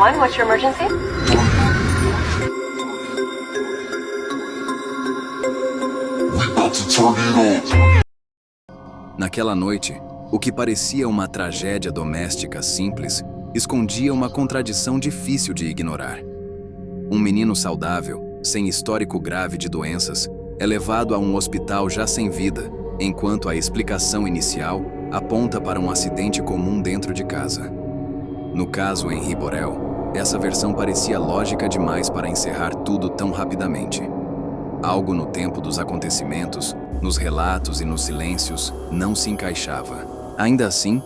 911, what's your emergency? Naquela noite, o que parecia uma tragédia doméstica simples escondia uma contradição difícil de ignorar. Um menino saudável, sem histórico grave de doenças, é levado a um hospital já sem vida, enquanto a explicação inicial aponta para um acidente comum dentro de casa. No caso Henri Borel, essa versão parecia lógica demais para encerrar tudo tão rapidamente. Algo no tempo dos acontecimentos, nos relatos e nos silêncios, não se encaixava. Ainda assim,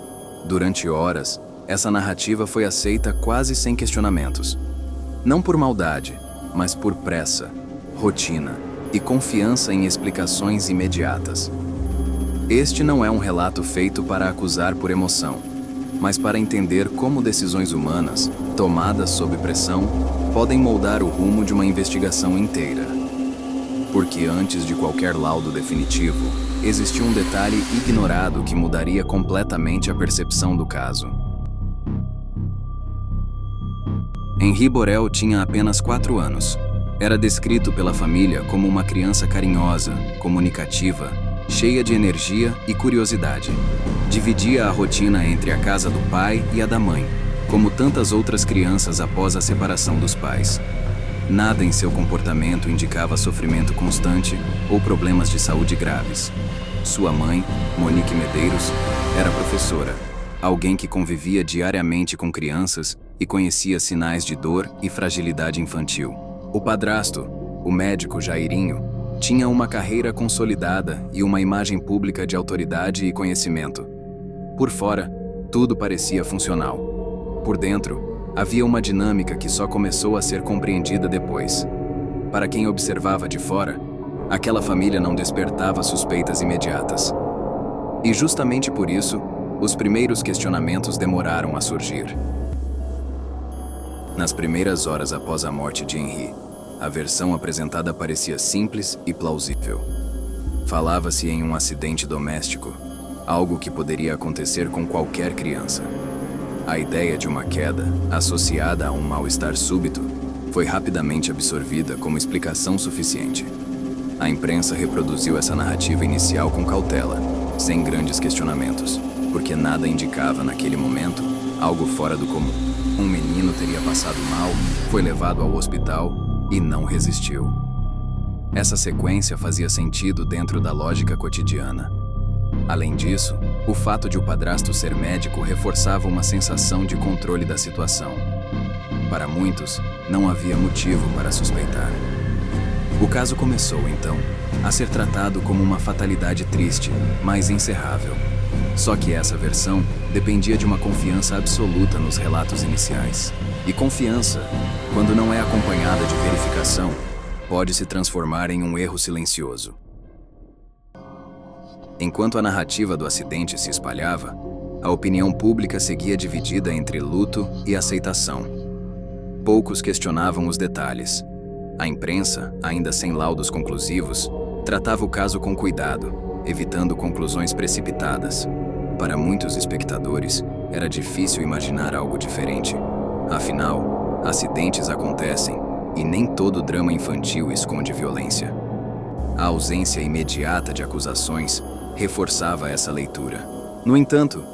durante horas, essa narrativa foi aceita quase sem questionamentos. Não por maldade, mas por pressa, rotina e confiança em explicações imediatas. Este não é um relato feito para acusar por emoção, mas para entender como decisões humanas, tomadas sob pressão, podem moldar o rumo de uma investigação inteira. Porque antes de qualquer laudo definitivo, existia um detalhe ignorado que mudaria completamente a percepção do caso. Henri Borel tinha apenas 4 anos. Era descrito pela família como uma criança carinhosa, comunicativa, cheia de energia e curiosidade. Dividia a rotina entre a casa do pai e a da mãe, como tantas outras crianças após a separação dos pais. Nada em seu comportamento indicava sofrimento constante ou problemas de saúde graves. Sua mãe, Monique Medeiros, era professora, alguém que convivia diariamente com crianças e conhecia sinais de dor e fragilidade infantil. O padrasto, o médico Jairinho, tinha uma carreira consolidada e uma imagem pública de autoridade e conhecimento. Por fora, tudo parecia funcional. Por dentro, havia uma dinâmica que só começou a ser compreendida depois. Para quem observava de fora, aquela família não despertava suspeitas imediatas. E justamente por isso, os primeiros questionamentos demoraram a surgir. Nas primeiras horas após a morte de Henri, a versão apresentada parecia simples e plausível. Falava-se em um acidente doméstico, algo que poderia acontecer com qualquer criança. A ideia de uma queda, associada a um mal-estar súbito, foi rapidamente absorvida como explicação suficiente. A imprensa reproduziu essa narrativa inicial com cautela, sem grandes questionamentos, porque nada indicava naquele momento algo fora do comum. Um menino teria passado mal, foi levado ao hospital e não resistiu. Essa sequência fazia sentido dentro da lógica cotidiana. Além disso, o fato de o padrasto ser médico reforçava uma sensação de controle da situação. Para muitos, não havia motivo para suspeitar. O caso começou, então, a ser tratado como uma fatalidade triste, mas encerrável. Só que essa versão dependia de uma confiança absoluta nos relatos iniciais. E confiança, quando não é acompanhada de verificação, pode se transformar em um erro silencioso. Enquanto a narrativa do acidente se espalhava, a opinião pública seguia dividida entre luto e aceitação. Poucos questionavam os detalhes. A imprensa, ainda sem laudos conclusivos, tratava o caso com cuidado, evitando conclusões precipitadas. Para muitos espectadores, era difícil imaginar algo diferente. Afinal, acidentes acontecem e nem todo drama infantil esconde violência. A ausência imediata de acusações reforçava essa leitura. No entanto,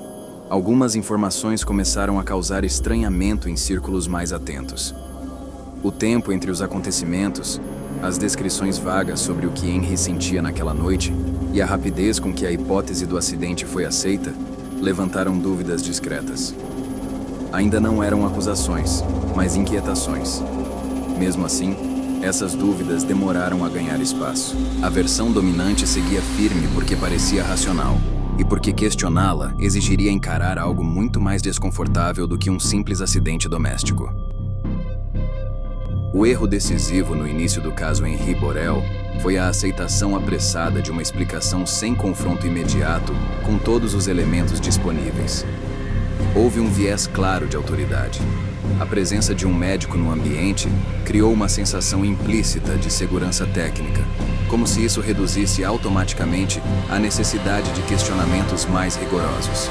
algumas informações começaram a causar estranhamento em círculos mais atentos. O tempo entre os acontecimentos, as descrições vagas sobre o que Henri sentia naquela noite e a rapidez com que a hipótese do acidente foi aceita levantaram dúvidas discretas. Ainda não eram acusações, mas inquietações. Mesmo assim, essas dúvidas demoraram a ganhar espaço. A versão dominante seguia firme porque parecia racional, e porque questioná-la exigiria encarar algo muito mais desconfortável do que um simples acidente doméstico. O erro decisivo no início do caso Henri Borel foi a aceitação apressada de uma explicação sem confronto imediato com todos os elementos disponíveis. Houve um viés claro de autoridade. A presença de um médico no ambiente criou uma sensação implícita de segurança técnica, como se isso reduzisse automaticamente a necessidade de questionamentos mais rigorosos.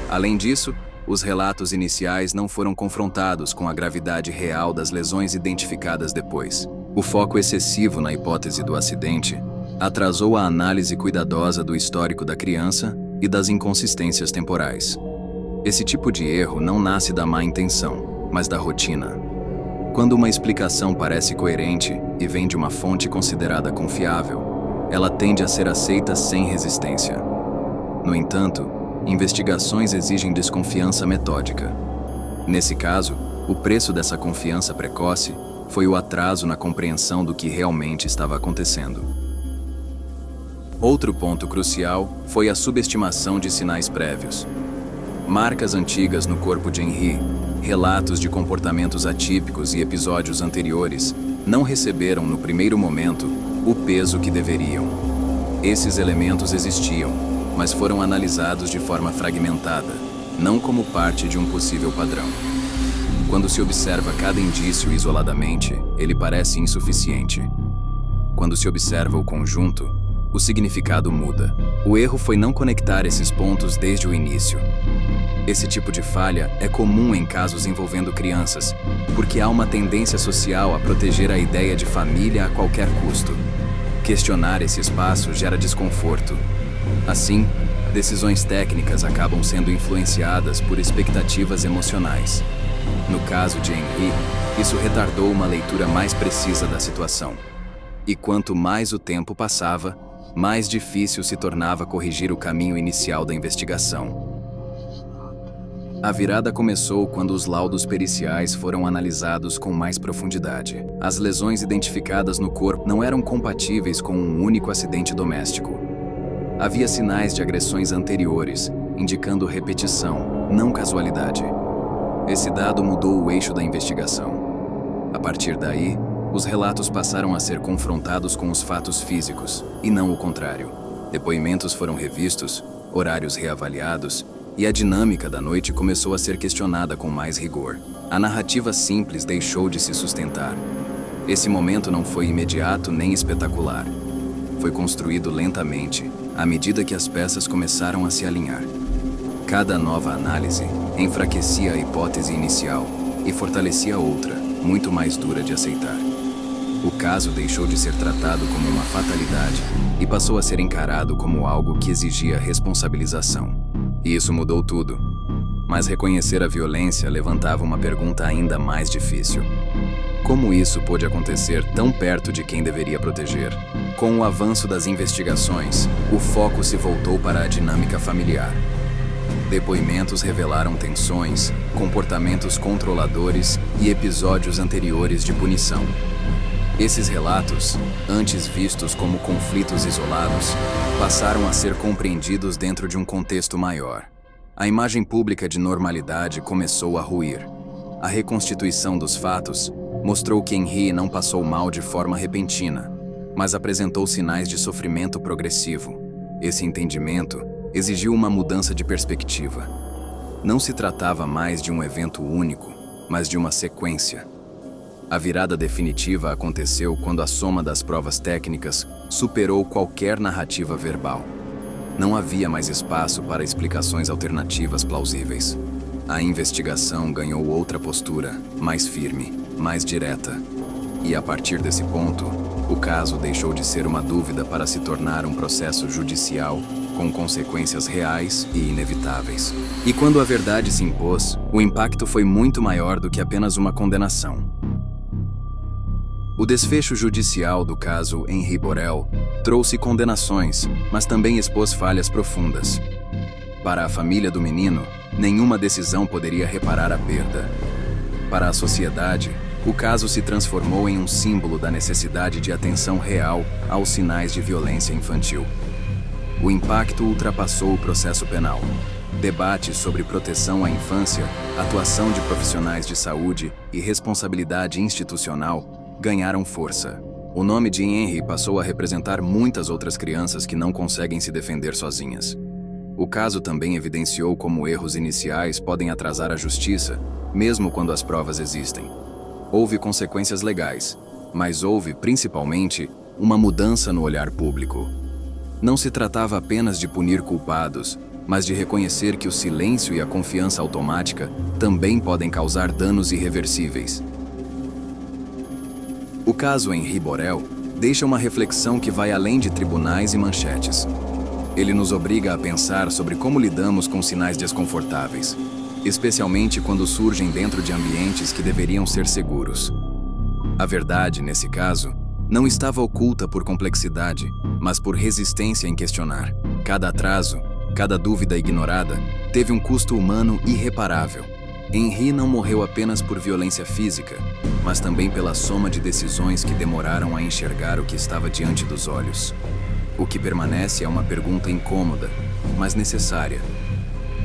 Além disso, os relatos iniciais não foram confrontados com a gravidade real das lesões identificadas depois. O foco excessivo na hipótese do acidente atrasou a análise cuidadosa do histórico da criança e das inconsistências temporais. Esse tipo de erro não nasce da má intenção, mas da rotina. Quando uma explicação parece coerente e vem de uma fonte considerada confiável, ela tende a ser aceita sem resistência. No entanto, investigações exigem desconfiança metódica. Nesse caso, o preço dessa confiança precoce foi o atraso na compreensão do que realmente estava acontecendo. Outro ponto crucial foi a subestimação de sinais prévios. Marcas antigas no corpo de Henri, relatos de comportamentos atípicos e episódios anteriores não receberam, no primeiro momento, o peso que deveriam. Esses elementos existiam, mas foram analisados de forma fragmentada, não como parte de um possível padrão. Quando se observa cada indício isoladamente, ele parece insuficiente. Quando se observa o conjunto, o significado muda. O erro foi não conectar esses pontos desde o início. Esse tipo de falha é comum em casos envolvendo crianças, porque há uma tendência social a proteger a ideia de família a qualquer custo. Questionar esse espaço gera desconforto. Assim, decisões técnicas acabam sendo influenciadas por expectativas emocionais. No caso de Henri, isso retardou uma leitura mais precisa da situação. E quanto mais o tempo passava, mais difícil se tornava corrigir o caminho inicial da investigação. A virada começou quando os laudos periciais foram analisados com mais profundidade. As lesões identificadas no corpo não eram compatíveis com um único acidente doméstico. Havia sinais de agressões anteriores, indicando repetição, não casualidade. Esse dado mudou o eixo da investigação. A partir daí, os relatos passaram a ser confrontados com os fatos físicos, e não o contrário. Depoimentos foram revistos, horários reavaliados, e a dinâmica da noite começou a ser questionada com mais rigor. A narrativa simples deixou de se sustentar. Esse momento não foi imediato nem espetacular. Foi construído lentamente, à medida que as peças começaram a se alinhar. Cada nova análise enfraquecia a hipótese inicial e fortalecia outra, muito mais dura de aceitar. O caso deixou de ser tratado como uma fatalidade e passou a ser encarado como algo que exigia responsabilização. E isso mudou tudo. Mas reconhecer a violência levantava uma pergunta ainda mais difícil. Como isso pôde acontecer tão perto de quem deveria proteger? Com o avanço das investigações, o foco se voltou para a dinâmica familiar. Depoimentos revelaram tensões, comportamentos controladores e episódios anteriores de punição. Esses relatos, antes vistos como conflitos isolados, passaram a ser compreendidos dentro de um contexto maior. A imagem pública de normalidade começou a ruir. A reconstituição dos fatos mostrou que Henri não passou mal de forma repentina, mas apresentou sinais de sofrimento progressivo. Esse entendimento exigiu uma mudança de perspectiva. Não se tratava mais de um evento único, mas de uma sequência. A virada definitiva aconteceu quando a soma das provas técnicas superou qualquer narrativa verbal. Não havia mais espaço para explicações alternativas plausíveis. A investigação ganhou outra postura, mais firme, mais direta. E a partir desse ponto, o caso deixou de ser uma dúvida para se tornar um processo judicial com consequências reais e inevitáveis. E quando a verdade se impôs, o impacto foi muito maior do que apenas uma condenação. O desfecho judicial do caso Henri Borel trouxe condenações, mas também expôs falhas profundas. Para a família do menino, nenhuma decisão poderia reparar a perda. Para a sociedade, o caso se transformou em um símbolo da necessidade de atenção real aos sinais de violência infantil. O impacto ultrapassou o processo penal. Debates sobre proteção à infância, atuação de profissionais de saúde e responsabilidade institucional ganharam força. O nome de Henri passou a representar muitas outras crianças que não conseguem se defender sozinhas. O caso também evidenciou como erros iniciais podem atrasar a justiça, mesmo quando as provas existem. Houve consequências legais, mas houve, principalmente, uma mudança no olhar público. Não se tratava apenas de punir culpados, mas de reconhecer que o silêncio e a confiança automática também podem causar danos irreversíveis. O caso Henri Borel deixa uma reflexão que vai além de tribunais e manchetes. Ele nos obriga a pensar sobre como lidamos com sinais desconfortáveis, especialmente quando surgem dentro de ambientes que deveriam ser seguros. A verdade, nesse caso, não estava oculta por complexidade, mas por resistência em questionar. Cada atraso, cada dúvida ignorada, teve um custo humano irreparável. Henri não morreu apenas por violência física, mas também pela soma de decisões que demoraram a enxergar o que estava diante dos olhos. O que permanece é uma pergunta incômoda, mas necessária.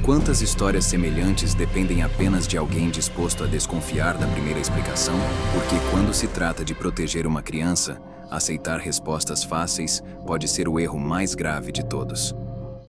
Quantas histórias semelhantes dependem apenas de alguém disposto a desconfiar da primeira explicação? Porque quando se trata de proteger uma criança, aceitar respostas fáceis pode ser o erro mais grave de todos.